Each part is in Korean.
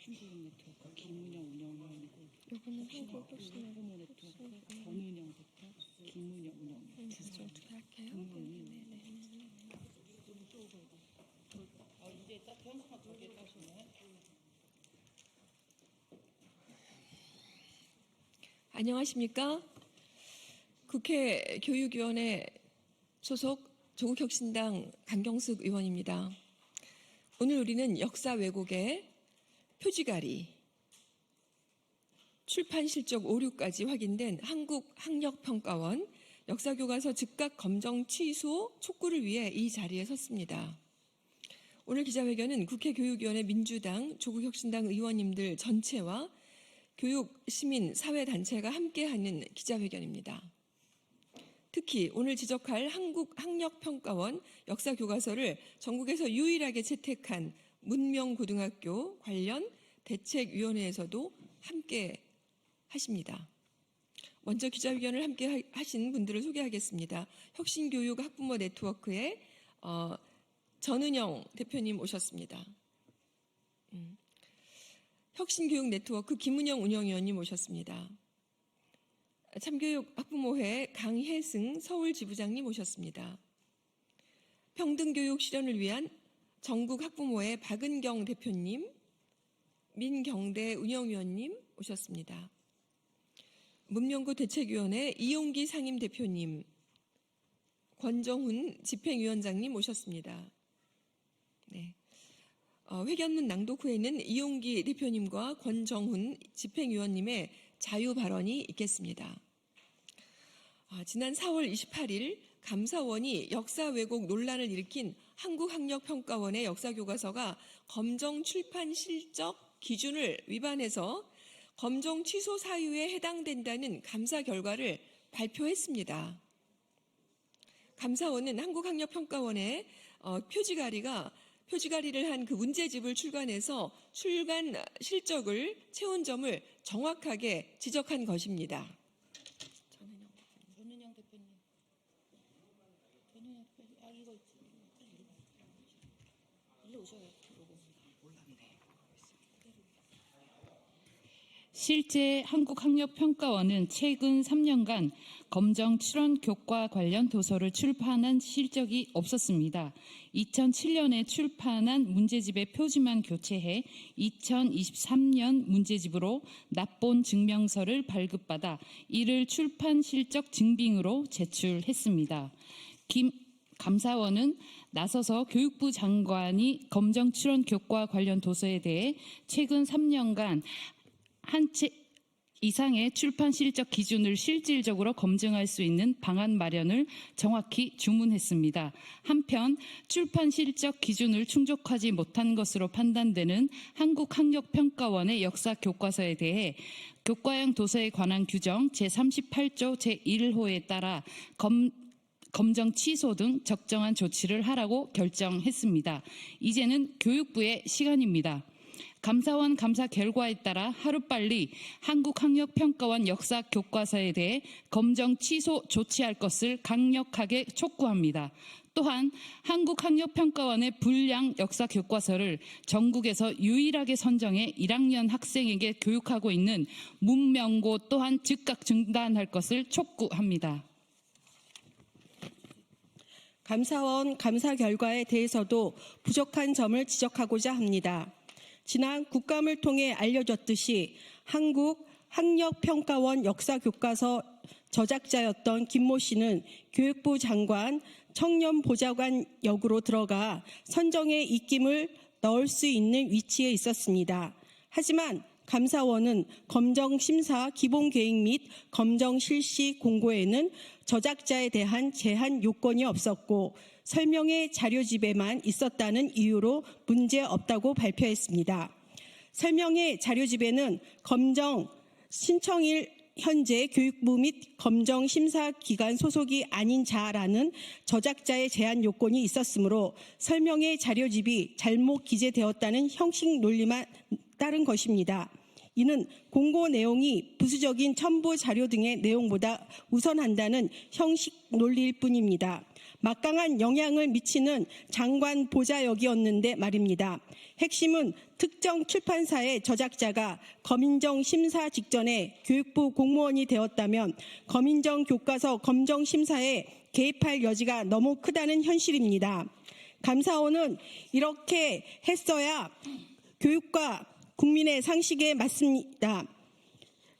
혁신교육 네트워크 김은영 운영위원이고 요거는 혁신교육 한국혁신 학부모 네트워크 정은영 대표, 김은영 운영위원 두 사람 어떻게 할게요? 동료인 이제 딱 현수막 저기에 따시네. 안녕하십니까? 국회 교육위원회 소속 조국혁신당 강경숙 의원입니다. 오늘 우리는 역사 왜곡의 표지가리, 출판 실적 오류까지 확인된 한국학력평가원 역사교과서 즉각 검정 취소 촉구를 위해 이 자리에 섰습니다. 오늘 기자회견은 국회 교육위원회 민주당, 조국혁신당 의원님들 전체와 교육, 시민, 사회단체가 함께하는 기자회견입니다. 특히 오늘 지적할 한국학력평가원 역사교과서를 전국에서 유일하게 채택한 문명고등학교 관련 대책위원회에서도 함께 하십니다. 먼저 기자회견을 함께 하신 분들을 소개하겠습니다. 혁신교육 학부모 네트워크의 전은영 대표님 오셨습니다. 혁신교육 네트워크 김은영 운영위원님 오셨습니다. 참교육 학부모회 강혜승 서울지부장님 오셨습니다. 평등교육 실현을 위한 전국학부모회 박은경 대표님, 민경대 운영위원님 오셨습니다. 문명고 대책위원회 이용기 상임대표님, 권정훈 집행위원장님 오셨습니다. 네. 회견문 낭독 후에는 이용기 대표님과 권정훈 집행위원님의 자유 발언이 있겠습니다. 지난 4월 28일 감사원이 역사 왜곡 논란을 일으킨 한국학력평가원의 역사교과서가 검정 출판 실적 기준을 위반해서 검정 취소 사유에 해당된다는 감사 결과를 발표했습니다. 감사원은 한국학력평가원의 표지가리를 한 그 문제집을 출간해서 출간 실적을 채운 점을 정확하게 지적한 것입니다. 전은영 대표님. 이거 있지. 일로 오셔요. 실제 한국학력평가원은 최근 3년간 검정 출원 교과 관련 도서를 출판한 실적이 없었습니다. 2007년에 출판한 문제집의 표지만 교체해 2023년 문제집으로 납본 증명서를 발급받아 이를 출판 실적 증빙으로 제출했습니다. 감사원은 나서서 교육부 장관이 검정 출원 교과 관련 도서에 대해 최근 3년간 한 채 이상의 출판 실적 기준을 실질적으로 검증할 수 있는 방안 마련을 정확히 주문했습니다. 한편 출판 실적 기준을 충족하지 못한 것으로 판단되는 한국학력평가원의 역사 교과서에 대해 교과형 도서에 관한 규정 제38조 제1호에 따라 검정 취소 등 적정한 조치를 하라고 결정했습니다. 이제는 교육부의 시간입니다. 감사원 감사 결과에 따라 하루빨리 한국학력평가원 역사 교과서에 대해 검정 취소 조치할 것을 강력하게 촉구합니다. 또한 한국학력평가원의 불량 역사 교과서를 전국에서 유일하게 선정해 1학년 학생에게 교육하고 있는 문명고 또한 즉각 중단할 것을 촉구합니다. 감사원 감사 결과에 대해서도 부족한 점을 지적하고자 합니다. 지난 국감을 통해 알려졌듯이 한국학력평가원 역사교과서 저작자였던 김모 씨는 교육부 장관 청년보좌관 역으로 들어가 선정에 입김을 넣을 수 있는 위치에 있었습니다. 하지만 감사원은 검정심사 기본계획 및 검정실시 공고에는 저작자에 대한 제한 요건이 없었고 설명의 자료집에만 있었다는 이유로 문제없다고 발표했습니다. 설명의 자료집에는 검정 신청일 현재 교육부 및 검정심사기관 소속이 아닌 자라는 저작자의 제한 요건이 있었으므로 설명의 자료집이 잘못 기재되었다는 형식 논리만 따른 것입니다. 이는 공고 내용이 부수적인 첨부 자료 등의 내용보다 우선한다는 형식 논리일 뿐입니다. 막강한 영향을 미치는 장관 보좌역이었는데 말입니다. 핵심은 특정 출판사의 저작자가 검인정 심사 직전에 교육부 공무원이 되었다면 검인정 교과서 검정 심사에 개입할 여지가 너무 크다는 현실입니다. 감사원은 이렇게 했어야 교육과 국민의 상식에 맞습니다.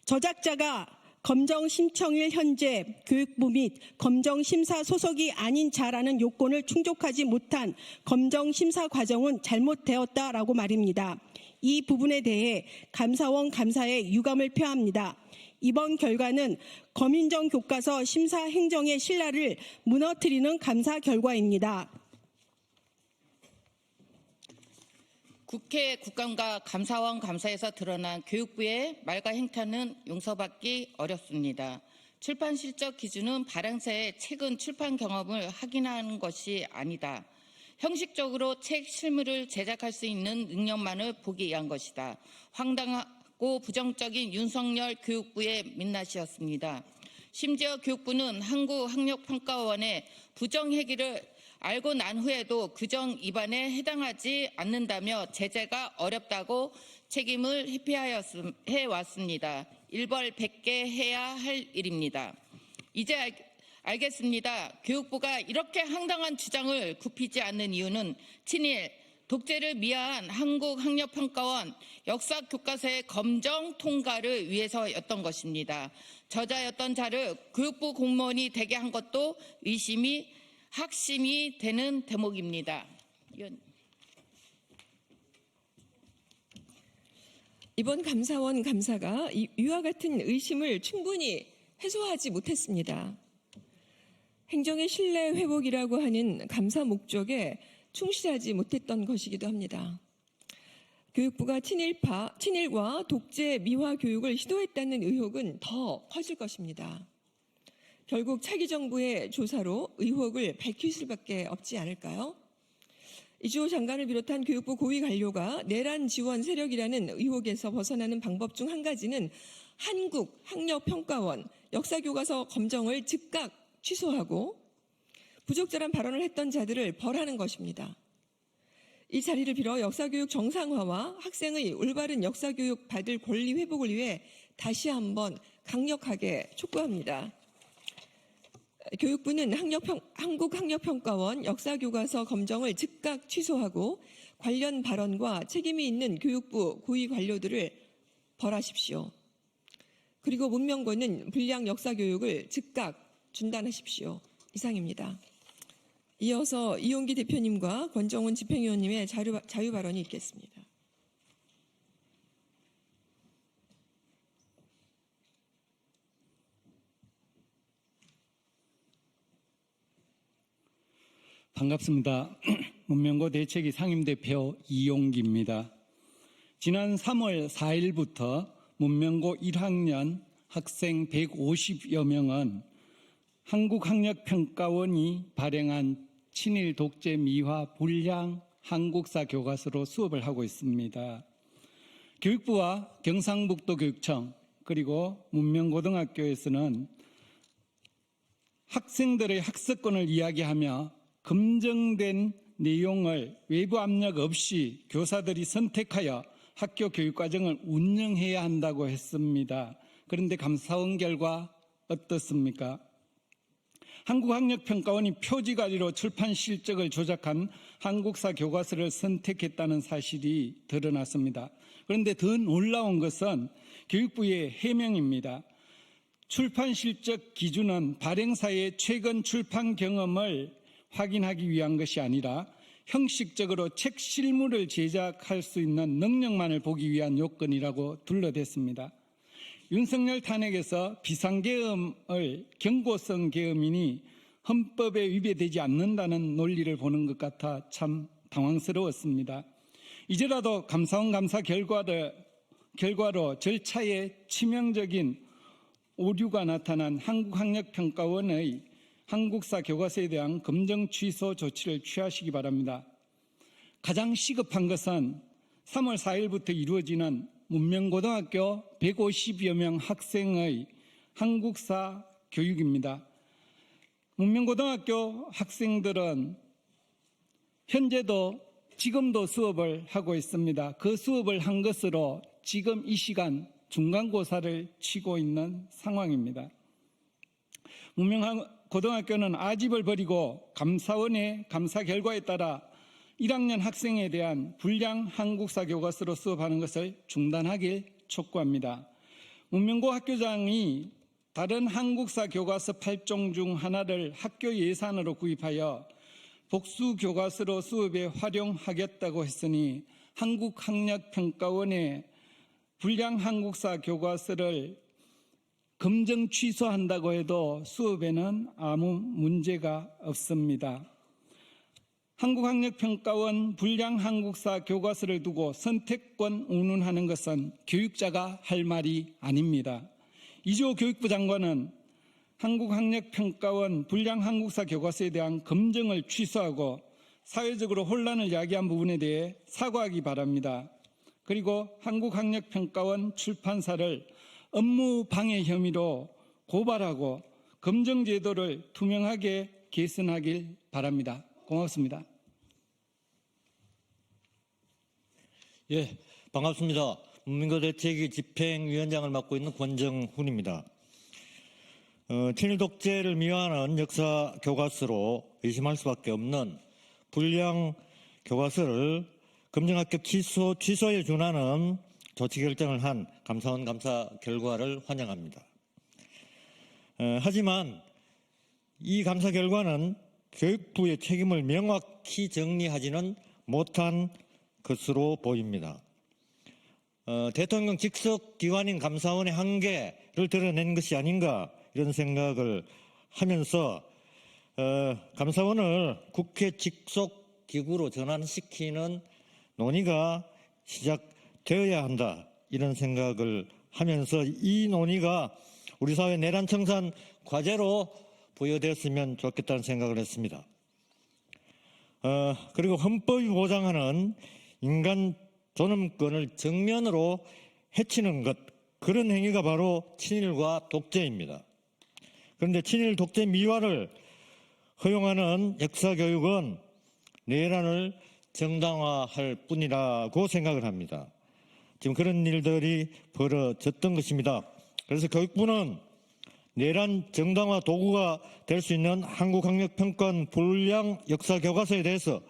저작자가 검정 신청일 현재 교육부 및 검정 심사 소속이 아닌 자라는 요건을 충족하지 못한 검정 심사 과정은 잘못되었다라고 말입니다. 이 부분에 대해 감사원 감사에 유감을 표합니다. 이번 결과는 검인정 교과서 심사 행정의 신뢰를 무너뜨리는 감사 결과입니다. 국회 국감과 감사원 감사에서 드러난 교육부의 말과 행태는 용서받기 어렵습니다. 출판 실적 기준은 발행사의 최근 출판 경험을 확인하는 것이 아니다. 형식적으로 책 실물을 제작할 수 있는 능력만을 보기 위한 것이다. 황당하고 부정적인 윤석열 교육부의 민낯이었습니다. 심지어 교육부는 한국학력평가원의 부정행위를 알고 난 후에도 규정 위반에 해당하지 않는다며 제재가 어렵다고 책임을 회피해왔습니다. 일벌백계해야 할 일입니다. 이제 알겠습니다. 교육부가 이렇게 황당한 주장을 굽히지 않는 이유는 친일, 독재를 미화한 한국학력평가원 역사교과서의 검정 통과를 위해서였던 것입니다. 저자였던 자를 교육부 공무원이 되게 한 것도 학심이 되는 대목입니다. 이번 감사원 감사가 이와 같은 의심을 충분히 해소하지 못했습니다. 행정의 신뢰 회복이라고 하는 감사 목적에 충실하지 못했던 것이기도 합니다. 교육부가 친일과 독재 미화 교육을 시도했다는 의혹은 더 커질 것입니다. 결국 차기 정부의 조사로 의혹을 밝힐 수밖에 없지 않을까요? 이주호 장관을 비롯한 교육부 고위 관료가 내란 지원 세력이라는 의혹에서 벗어나는 방법 중 한 가지는 한국학력평가원 역사교과서 검정을 즉각 취소하고 부적절한 발언을 했던 자들을 벌하는 것입니다. 이 자리를 빌어 역사교육 정상화와 학생의 올바른 역사교육 받을 권리 회복을 위해 다시 한번 강력하게 촉구합니다. 교육부는 한국학력평가원 역사교과서 검정을 즉각 취소하고 관련 발언과 책임이 있는 교육부 고위 관료들을 벌하십시오. 그리고 문명고는 불량 역사교육을 즉각 중단하십시오. 이상입니다. 이어서 이용기 대표님과 권정훈 집행위원님의 자유 발언이 있겠습니다. 반갑습니다. 문명고 대책위 상임대표 이용기입니다. 지난 3월 4일부터 문명고 1학년 학생 150여 명은 한국학력평가원이 발행한 친일 독재 미화 불량 한국사 교과서로 수업을 하고 있습니다. 교육부와 경상북도 교육청 그리고 문명고등학교에서는 학생들의 학습권을 이야기하며 검증된 내용을 외부 압력 없이 교사들이 선택하여 학교 교육과정을 운영해야 한다고 했습니다. 그런데 감사원 결과 어떻습니까? 한국학력평가원이 표지가리로 출판 실적을 조작한 한국사 교과서를 선택했다는 사실이 드러났습니다. 그런데 더 놀라운 것은 교육부의 해명입니다. 출판 실적 기준은 발행사의 최근 출판 경험을 확인하기 위한 것이 아니라 형식적으로 책 실물을 제작할 수 있는 능력만을 보기 위한 요건이라고 둘러댔습니다. 윤석열 탄핵에서 비상계엄을 경고성 계엄이니 헌법에 위배되지 않는다는 논리를 보는 것 같아 참 당황스러웠습니다. 이제라도 감사원 감사 결과로 절차에 치명적인 오류가 나타난 한국학력평가원의 한국사 교과서에 대한 검정 취소 조치를 취하시기 바랍니다. 가장 시급한 것은 3월 4일부터 이루어지는 문명고등학교 150여 명 학생의 한국사 교육입니다. 문명고등학교 학생들은 현재도 지금도 수업을 하고 있습니다. 그 수업을 한 것으로 지금 이 시간 중간고사를 치고 있는 상황입니다. 문명고등학교는 아집을 버리고 감사원의 감사 결과에 따라 1학년 학생에 대한 불량 한국사 교과서로 수업하는 것을 중단하길 촉구합니다. 문명고 학교장이 다른 한국사 교과서 8종 중 하나를 학교 예산으로 구입하여 복수 교과서로 수업에 활용하겠다고 했으니 한국학력평가원의 불량 한국사 교과서를 검정 취소한다고 해도 수업에는 아무 문제가 없습니다. 한국학력평가원 불량 한국사 교과서를 두고 선택권 운운하는 것은 교육자가 할 말이 아닙니다. 이주호 교육부 장관은 한국학력평가원 불량 한국사 교과서에 대한 검증을 취소하고 사회적으로 혼란을 야기한 부분에 대해 사과하기 바랍니다. 그리고 한국학력평가원 출판사를 업무방해 혐의로 고발하고 검증 제도를 투명하게 개선하길 바랍니다. 고맙습니다. 예, 반갑습니다. 문민고 대책위 집행위원장을 맡고 있는 권정훈입니다. 친일 독재를 미화하는 역사 교과서로 의심할 수밖에 없는 불량 교과서를 검증합격 취소에 준하는 조치 결정을 한 감사원 감사 결과를 환영합니다. 하지만 이 감사 결과는 교육부의 책임을 명확히 정리하지는 못한 것으로 보입니다. 대통령 직속 기관인 감사원의 한계를 드러낸 것이 아닌가 이런 생각을 하면서 감사원을 국회 직속 기구로 전환시키는 논의가 시작되어야 한다 이런 생각을 하면서 이 논의가 우리 사회 내란 청산 과제로 부여되었으면 좋겠다는 생각을 했습니다. 그리고 헌법이 보장하는 인간 존엄권을 정면으로 해치는 것, 그런 행위가 바로 친일과 독재입니다. 그런데 친일 독재 미화를 허용하는 역사교육은 내란을 정당화할 뿐이라고 생각을 합니다. 지금 그런 일들이 벌어졌던 것입니다. 그래서 교육부는 내란 정당화 도구가 될 수 있는 한국학력평가원 불량 역사교과서에 대해서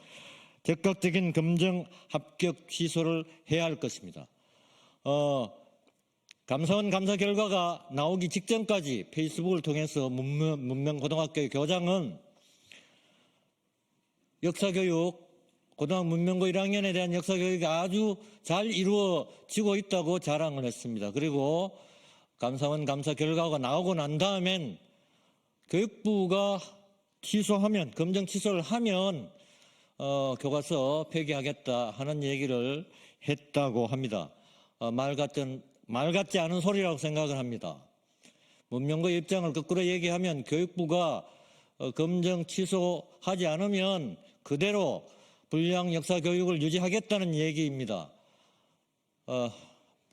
적극적인 검증 합격 취소를 해야 할 것입니다. 감사원 감사 결과가 나오기 직전까지 페이스북을 통해서 문명고등학교의 교장은 역사교육, 고등학교 문명고 1학년에 대한 역사교육이 아주 잘 이루어지고 있다고 자랑을 했습니다. 그리고 감사원 감사 결과가 나오고 난 다음엔 교육부가 취소하면, 검증 취소를 하면 교과서 폐기하겠다 하는 얘기를 했다고 합니다. 말 같지 않은 소리라고 생각을 합니다. 문명고의 입장을 거꾸로 얘기하면 교육부가 검증 취소하지 않으면 그대로 불량 역사 교육을 유지하겠다는 얘기입니다.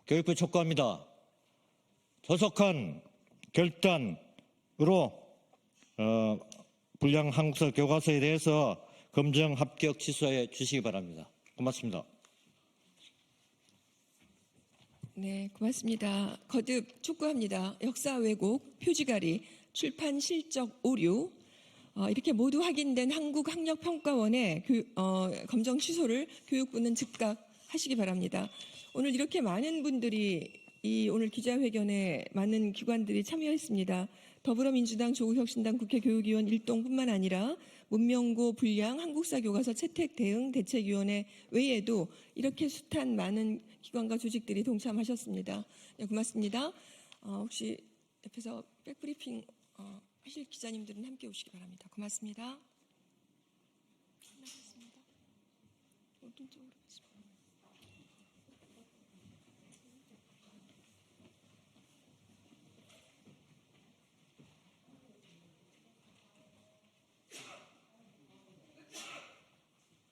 교육부에 촉구합니다. 조속한 결단으로 불량 한국사 교과서에 대해서 검증 합격 취소해 주시기 바랍니다. 고맙습니다. 네, 고맙습니다. 거듭 촉구합니다. 역사 왜곡, 표지가리, 출판 실적 오류, 이렇게 모두 확인된 한국학력평가원의 검정 취소를 교육부는 즉각 하시기 바랍니다. 오늘 이렇게 많은 분들이 오늘 기자회견에 많은 기관들이 참여했습니다. 더불어민주당, 조국혁신당 국회교육위원 일동뿐만 아니라 문명고 불량 한국사 교과서 채택 대응 대책위원회 외에도 이렇게 숱한 많은 기관과 조직들이 동참하셨습니다. 네, 고맙습니다. 혹시 옆에서 백브리핑 하실 기자님들은 함께 오시기 바랍니다. 고맙습니다. 끝나셨습니다. 오른쪽으로 가시면.